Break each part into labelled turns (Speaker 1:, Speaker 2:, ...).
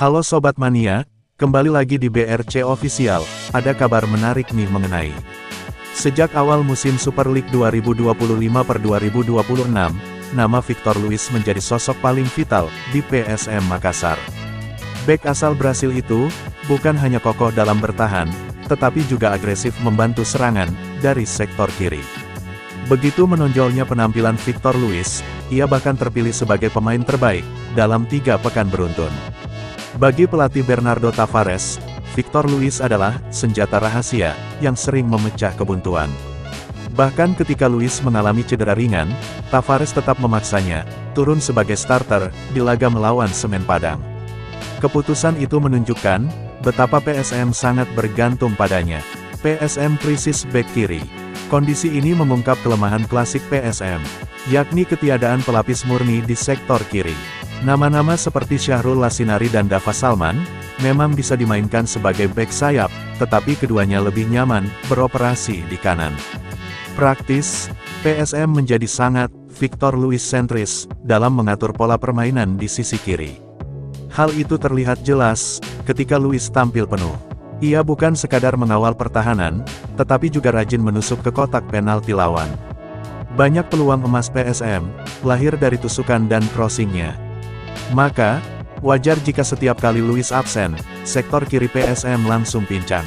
Speaker 1: Halo Sobat Mania, kembali lagi di BRC Official, ada kabar menarik nih mengenai. Sejak awal musim Super League 2025/2026, nama Victor Luiz menjadi sosok paling vital di PSM Makassar. Bek asal Brasil itu, bukan hanya kokoh dalam bertahan, tetapi juga agresif membantu serangan dari sektor kiri. Begitu menonjolnya penampilan Victor Luiz, ia bahkan terpilih sebagai pemain terbaik dalam 3 pekan beruntun. Bagi pelatih Bernardo Tavares, Victor Luiz adalah senjata rahasia yang sering memecah kebuntuan. Bahkan ketika Luiz mengalami cedera ringan, Tavares tetap memaksanya turun sebagai starter di laga melawan Semen Padang. Keputusan itu menunjukkan betapa PSM sangat bergantung padanya. PSM krisis bek kiri. Kondisi ini mengungkap kelemahan klasik PSM, yakni ketiadaan pelapis murni di sektor kiri. Nama-nama seperti Syahrul Lassinari dan Dava Salman, memang bisa dimainkan sebagai bek sayap, tetapi keduanya lebih nyaman beroperasi di kanan. Praktis, PSM menjadi sangat Victor Luiz sentris dalam mengatur pola permainan di sisi kiri. Hal itu terlihat jelas ketika Luiz tampil penuh. Ia bukan sekadar mengawal pertahanan, tetapi juga rajin menusuk ke kotak penalti lawan. Banyak peluang emas PSM lahir dari tusukan dan crossingnya. Maka, wajar jika setiap kali Luiz absen, sektor kiri PSM langsung pincang.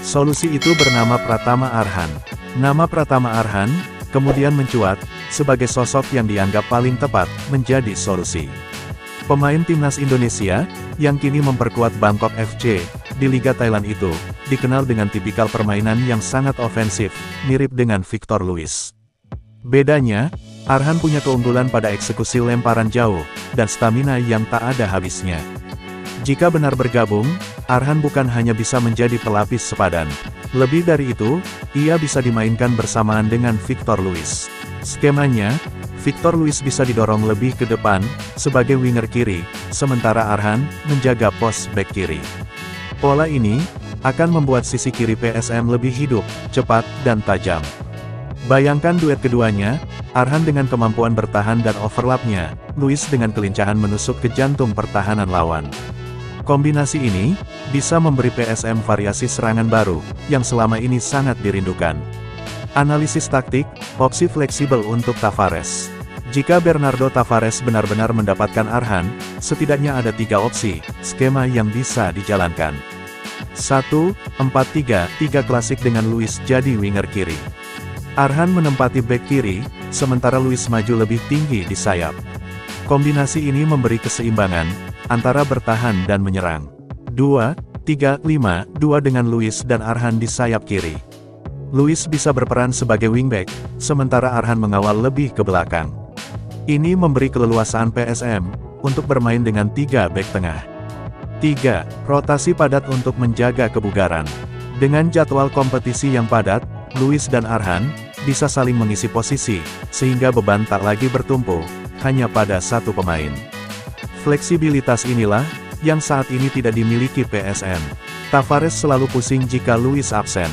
Speaker 1: Solusi itu bernama Pratama Arhan. Nama Pratama Arhan kemudian mencuat sebagai sosok yang dianggap paling tepat menjadi solusi. Pemain timnas Indonesia, yang kini memperkuat Bangkok FC, di Liga Thailand itu, dikenal dengan tipikal permainan yang sangat ofensif, mirip dengan Victor Luiz. Bedanya, Arhan punya keunggulan pada eksekusi lemparan jauh, dan stamina yang tak ada habisnya. Jika benar bergabung, Arhan bukan hanya bisa menjadi pelapis sepadan. Lebih dari itu, ia bisa dimainkan bersamaan dengan Victor Luiz. Skemanya, Victor Luiz bisa didorong lebih ke depan, sebagai winger kiri, sementara Arhan menjaga pos bek kiri. Pola ini akan membuat sisi kiri PSM lebih hidup, cepat, dan tajam. Bayangkan duet keduanya, Arhan dengan kemampuan bertahan dan overlapnya, Luiz dengan kelincahan menusuk ke jantung pertahanan lawan. Kombinasi ini bisa memberi PSM variasi serangan baru, yang selama ini sangat dirindukan. Analisis taktik, opsi fleksibel untuk Tavares. Jika Bernardo Tavares benar-benar mendapatkan Arhan, setidaknya ada 3 opsi, skema yang bisa dijalankan. 1. 4-3-3 klasik dengan Luiz jadi winger kiri. Arhan menempati bek kiri, sementara Luiz maju lebih tinggi di sayap. Kombinasi ini memberi keseimbangan antara bertahan dan menyerang. 2-3-5-2 dengan Luiz dan Arhan di sayap kiri. Luiz bisa berperan sebagai wingback, sementara Arhan mengawal lebih ke belakang. Ini memberi keleluasaan PSM untuk bermain dengan 3 bek tengah. 3. Rotasi padat untuk menjaga kebugaran. Dengan jadwal kompetisi yang padat, Luiz dan Arhan bisa saling mengisi posisi, sehingga beban tak lagi bertumpu hanya pada satu pemain. Fleksibilitas inilah yang saat ini tidak dimiliki PSM. Tavares selalu pusing jika Luiz absen.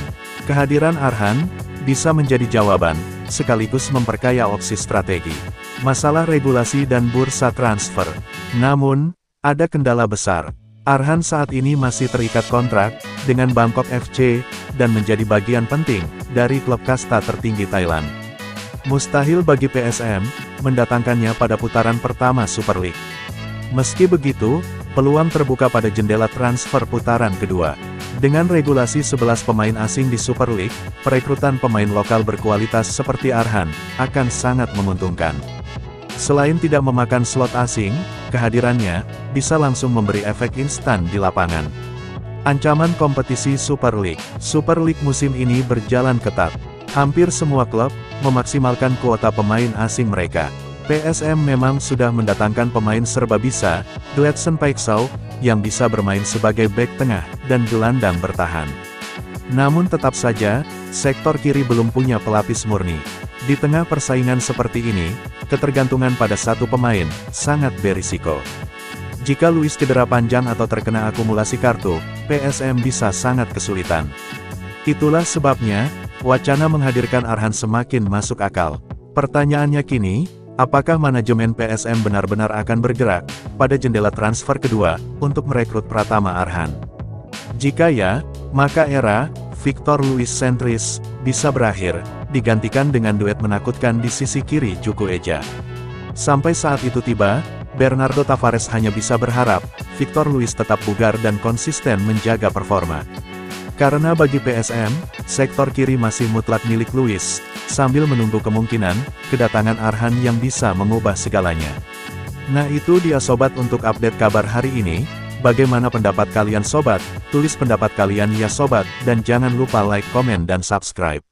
Speaker 1: Kehadiran Arhan bisa menjadi jawaban, sekaligus memperkaya opsi strategi. Masalah regulasi dan bursa transfer. Namun, ada kendala besar. Arhan saat ini masih terikat kontrak dengan Bangkok FC, dan menjadi bagian penting dari klub kasta tertinggi Thailand. Mustahil bagi PSM mendatangkannya pada putaran pertama Super League. Meski begitu, peluang terbuka pada jendela transfer putaran kedua. Dengan regulasi 11 pemain asing di Super League, perekrutan pemain lokal berkualitas seperti Arhan akan sangat menguntungkan. Selain tidak memakan slot asing, kehadirannya bisa langsung memberi efek instan di lapangan. Ancaman kompetisi Super League. Super League musim ini berjalan ketat. Hampir semua klub memaksimalkan kuota pemain asing mereka. PSM memang sudah mendatangkan pemain serba bisa, Gladson Paixão, yang bisa bermain sebagai bek tengah dan gelandang bertahan. Namun tetap saja, sektor kiri belum punya pelapis murni. Di tengah persaingan seperti ini, ketergantungan pada satu pemain sangat berisiko. Jika Luiz cedera panjang atau terkena akumulasi kartu, PSM bisa sangat kesulitan. Itulah sebabnya, wacana menghadirkan Arhan semakin masuk akal. Pertanyaannya kini, Apakah manajemen PSM benar-benar akan bergerak pada jendela transfer kedua untuk merekrut Pratama Arhan? Jika ya, maka era Victor Luis sentris bisa berakhir, digantikan dengan duet menakutkan di sisi kiri Cuku Eja. Sampai saat itu tiba, Bernardo Tavares hanya bisa berharap Victor Luis tetap bugar dan konsisten menjaga performa. Karena bagi PSM, sektor kiri masih mutlak milik Luis, sambil menunggu kemungkinan kedatangan Arhan yang bisa mengubah segalanya. Nah itu dia sobat untuk update kabar hari ini. Bagaimana pendapat kalian sobat? Tulis pendapat kalian ya sobat, dan jangan lupa like, komen dan subscribe.